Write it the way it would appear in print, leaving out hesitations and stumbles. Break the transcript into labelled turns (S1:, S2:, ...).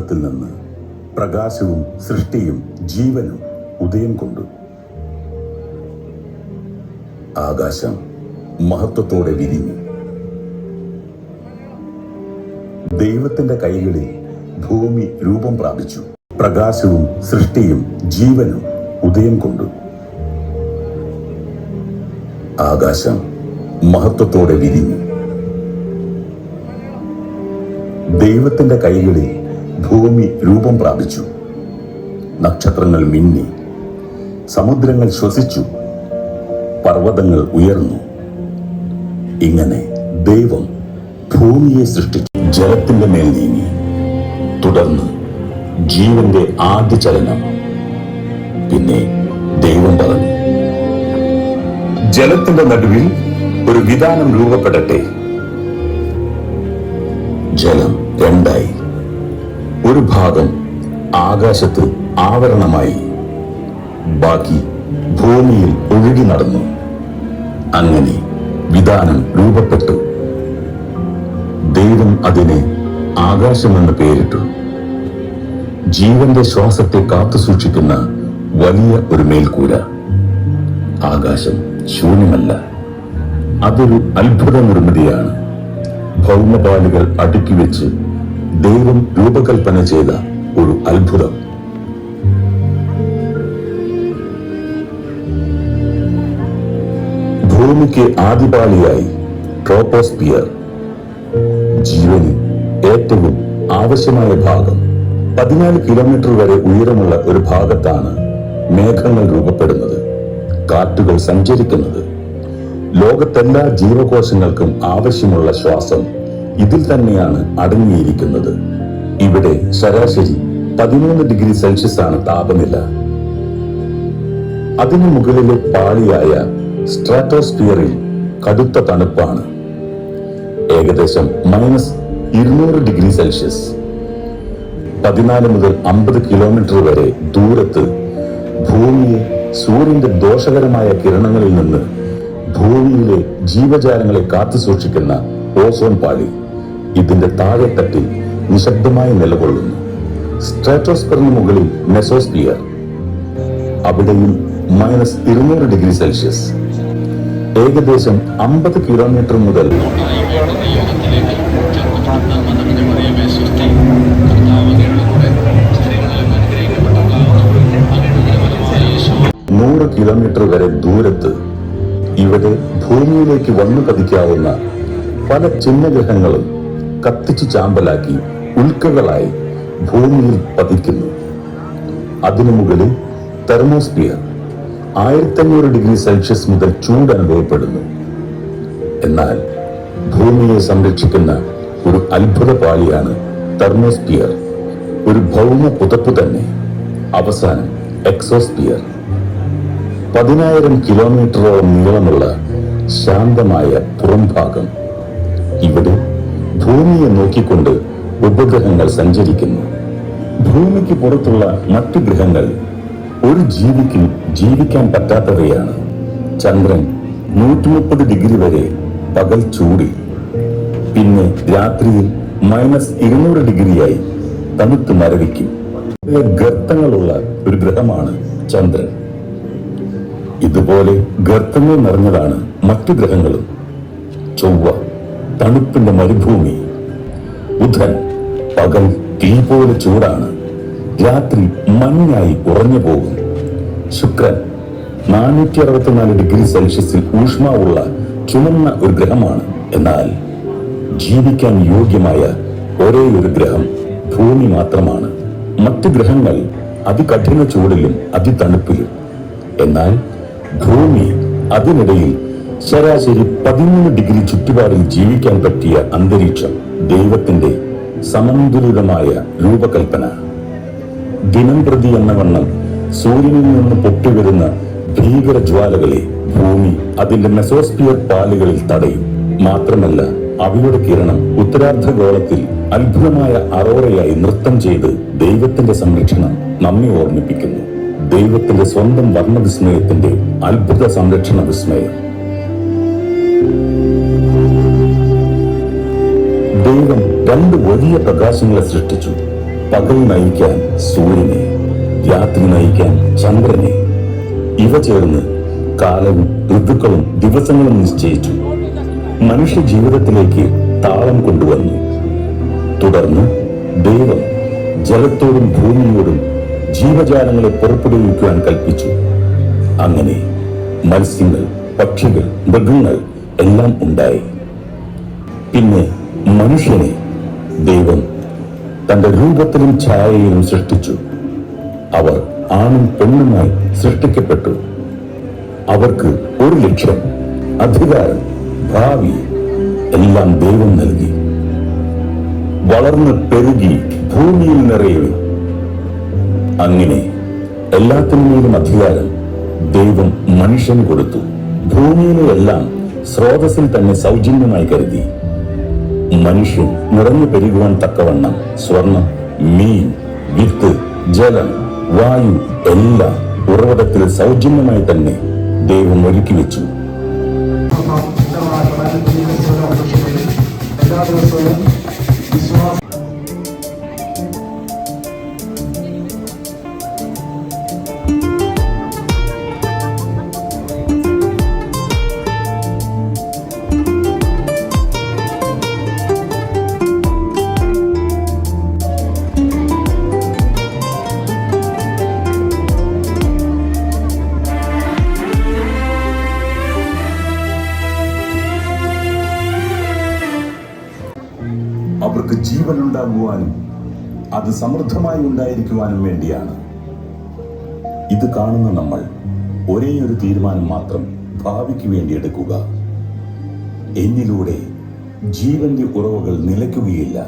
S1: നക്ഷത്രത്തിൽ നിന്ന് പ്രകാശവും സൃഷ്ടിയും ജീവനും ഉദയം കൊണ്ടു. ആകാശം മഹത്വത്തോടെ വിരിഞ്ഞു. ദൈവത്തിന്റെ കൈകളിൽ ഭൂമി രൂപം പ്രാപിച്ചു. പ്രകാശവും സൃഷ്ടിയും ജീവനും ഉദയം കൊണ്ടു. ആകാശം മഹത്വത്തോടെ വിരിഞ്ഞു. ദൈവത്തിന്റെ കൈകളിൽ ഭൂമി രൂപം പ്രാപിച്ചു. നക്ഷത്രങ്ങൾ മിന്നി, സമുദ്രങ്ങൾ ശ്വസിച്ചു, പർവ്വതങ്ങൾ ഉയർന്നു. ഇങ്ങനെ ദൈവം ഭൂമിയെ സൃഷ്ടിച്ചു. ജലത്തിന്റെ മേൽ നീങ്ങി. തുടർന്ന് ജീവന്റെ ആദ്യ ചലനം. പിന്നെ ദൈവം പറഞ്ഞു, ജലത്തിന്റെ നടുവിൽ ഒരു വിതാനം രൂപപ്പെടട്ടെ. ജലം രണ്ടായി. ഒരു ഭാഗം ആകാശത്ത് ആവരണമായി, ബാക്കി ഭൂമിയിൽ ഒഴുകി നടന്നു. അങ്ങനെ വിതാനം രൂപപ്പെട്ടു. ദൈവം അതിനെ ആകാശമെന്ന് പേരിട്ടു. ജീവന്റെ ശ്വാസത്തെ കാത്തുസൂക്ഷിക്കുന്ന വലിയ ഒരു മേൽക്കൂര. ആകാശം ശൂന്യമല്ല, അതൊരു അത്ഭുത നിർമ്മിതിയാണ്. ഭൗമപാലുകൾ അടുക്കി വെച്ച് ദൈവം രൂപകൽപ്പന ചെയ്ത ഒരു അത്ഭുതം. ഭൂമിക്ക് ആദിപാളിയായി ട്രോപ്പോസ്ഫിയർ, ജീവന് ഏറ്റവും ആവശ്യമായ ഭാഗം. 14 കിലോമീറ്റർ വരെ ഉയരമുള്ള ഒരു ഭാഗത്താണ് മേഘങ്ങൾ രൂപപ്പെടുന്നത്, കാറ്റുകൾ സഞ്ചരിക്കുന്നത്. ലോകത്തെല്ലാ ജീവകോശങ്ങൾക്കും ആവശ്യമുള്ള ശ്വാസം ഇതിൽ തന്നെയാണ് അടങ്ങിയിരിക്കുന്നത്. ഇവിടെ ശരാശരി 13 ഡിഗ്രി സെൽഷ്യസ് ആണ് താപനില. അതിനു മുകളിലെ പാളിയായ സ്ട്രാറ്റോസ്ഫിയറിൽ കടുത്ത തണുപ്പാണ്, ഏകദേശം -200 ഡിഗ്രി സെൽഷ്യസ്. 14 മുതൽ 50 കിലോമീറ്റർ വരെ ദൂരത്ത് ഭൂമിയെ സൂര്യന്റെ ദോഷകരമായ കിരണങ്ങളിൽ നിന്ന് ഭൂമിയിലെ ജീവജാലങ്ങളെ കാത്തുസൂക്ഷിക്കുന്ന ഓസോൺ പാളി ഇതിന്റെ താഴെത്തട്ടിൽ നിശബ്ദമായി നിലകൊള്ളുന്നു. സ്ട്രാറ്റോസ്ഫിയറിന് മുകളിൽ മെസോസ്ഫിയർ, അവിടെയും -200 ഡിഗ്രി സെൽഷ്യസ്. ഏകദേശം 50 കിലോമീറ്റർ മുതൽ 100 കിലോമീറ്റർ വരെ ദൂരത്ത് ഇവിടെ ഭൂമിയിലേക്ക് വന്നു പതിക്കാവുന്ന പല ചിഹ്നഗ്രഹങ്ങളും കത്തിച്ചു ചാമ്പലാക്കി ഉൽക്കകളായി ഭൂമിയിൽ പതിക്കുന്നു. അതിനു മുകളിൽ തെർമോസ്ഫിയർ 1500 ഡിഗ്രി സെൽഷ്യസ് മുതൽ ചൂട് അനുഭവപ്പെടുന്നു. എന്നാൽ ഭൂമിയെ സംരക്ഷിക്കുന്ന ഒരു അത്ഭുത പാളിയാണ് തെർമോസ്ഫിയർ, ഒരു ഭൗമ പുതപ്പ് തന്നെ. അവസാനം എക്സോസ്ഫിയർ, 10,000 കിലോമീറ്ററോളം നീളമുള്ള ശാന്തമായ പുറംഭാഗം. ഇവിടെ ഭൂമിയെ നോക്കിക്കൊണ്ട് ഉപഗ്രഹങ്ങൾ സഞ്ചരിക്കുന്നു. ഭൂമിക്ക് പുറത്തുള്ള മറ്റു ഗ്രഹങ്ങൾ ഒരു ജീവിക്കും ജീവിക്കാൻ പറ്റാത്തവയാണ്. ചന്ദ്രൻ 130 ഡിഗ്രി വരെ പകൽ ചൂടി, പിന്നെ രാത്രിയിൽ -200 ഡിഗ്രിയായി തണുത്ത് മരവിക്കും. ഗർത്തങ്ങളുള്ള ഒരു ഗ്രഹമാണ് ചന്ദ്രൻ. ഇതുപോലെ ഗർത്തങ്ങൾ നിറഞ്ഞതാണ് മറ്റു ഗ്രഹങ്ങളും. ചൊവ്വ തണുപ്പിന്റെ മരുഭൂമി. ബുധൻ പകൽ തീ പോലെ ചൂടാണ്, രാത്രി മഞ്ഞായി ഉറഞ്ഞു പോകും. ശുക്രൻ 464 ഡിഗ്രി സെൽഷ്യസിൽ ഊഷ്മാവുള്ള ചുമന്ന ഒരു ഗ്രഹമാണ്. എന്നാൽ ജീവിക്കാൻ യോഗ്യമായ ഒരേ ഒരു ഗ്രഹം ഭൂമി മാത്രമാണ്. മറ്റു ഗ്രഹങ്ങൾ അതികഠിന ചൂടിലും അതിതണുപ്പിലും. എന്നാൽ ഭൂമി അതിനിടയിൽ ശരാശരി 13 ഡിഗ്രി ചുറ്റുപാടിൽ ജീവിക്കാൻ പറ്റിയ അന്തരീക്ഷം. ദൈവത്തിന്റെ സമന്തുലിതമായ രൂപകൽപ്പന. ദിനം പ്രതി എന്ന വണ്ണം സൂര്യനിൽ നിന്ന് പൊട്ടിവരുന്ന ഭീകര ജ്വാലകളെ ഭൂമി അതിന്റെ മെസോസ്ഫിയർ പാളികളിൽ തടയും. മാത്രമല്ല, അവയുടെ കിരണം ഉത്തരാർദ്ധഗോളത്തിൽ അത്ഭുതമായ അറോറയായി നൃത്തം ചെയ്ത് ദൈവത്തിന്റെ സംരക്ഷണം നമ്മെ ഓർമ്മിപ്പിക്കുന്നു. ദൈവത്തിന്റെ സ്വന്തം വർണ്ണവിസ്മയത്തിന്റെ അത്ഭുത സംരക്ഷണ വിസ്മയം. ദൈവം 2 വലിയ പ്രകാശങ്ങളെ സൃഷ്ടിച്ചു. പകൽ നയിക്കാൻ സൂര്യനെ, രാത്രി നയിക്കാൻ ചന്ദ്രനെ. ഇവ ചേർന്ന് കാലവും ഋതുക്കളും ദിവസങ്ങളും നിശ്ചയിച്ചു. മനുഷ്യ ജീവിതത്തിലേക്ക് താളം കൊണ്ടുവന്നു. തുടർന്ന് ദൈവം ജലത്തോടും ഭൂമിയോടും ജീവജാലങ്ങളെ പുറപ്പെടുവിക്കുവാൻ കൽപ്പിച്ചു. അങ്ങനെ മത്സ്യങ്ങൾ, പക്ഷികൾ, മൃഗങ്ങൾ എല്ലാം ഉണ്ടായി. പിന്നെ മനുഷ്യനെ ദൈവം തന്റെ രൂപത്തിലും ഛായയിലും സൃഷ്ടിച്ചു. അവർ ആണും പെണ്ണുമായി സൃഷ്ടിക്കപ്പെട്ടു. അവർക്ക് ഒരു ലക്ഷ്യം, അധികാരം, ഭാവി എല്ലാം ദൈവം നൽകി. വളർന്ന് പെരുകി ഭൂമിയിൽ നിറയുക. അങ്ങനെ എല്ലാത്തിനുമേലും അധികാരം ദൈവം മനുഷ്യന് കൊടുത്തു. ഭൂമിയിലെ എല്ലാം സ്രോതസ്സിൽ തന്നെ സൗജന്യമായി കരുതി. മനുഷ്യൻ നിറഞ്ഞു പെരുകുവാൻ തക്കവണ്ണം സ്വർണം, മീൻ, വിത്ത്, ജലം, വായു എല്ലാം ഉറവിടത്തിൽ സൗജന്യമായി തന്നെ ദൈവം ഒരുക്കി വെച്ചു.
S2: എല്ലാ ദിവസവും വിശ്വാസം
S1: അവർക്ക് ജീവൻ ഉണ്ടാകുവാനും അത് സമൃദ്ധമായി ഉണ്ടായിരിക്കുവാനും വേണ്ടിയാണ്. ഇത് കാണുന്ന നമ്മൾ ഒരേ ഒരു തീരുമാനം മാത്രം ഭാവിക്ക് വേണ്ടി എടുക്കുക. എന്നിലൂടെ ജീവന്റെ ഉറവുകൾ നിലയ്ക്കുകയില്ല.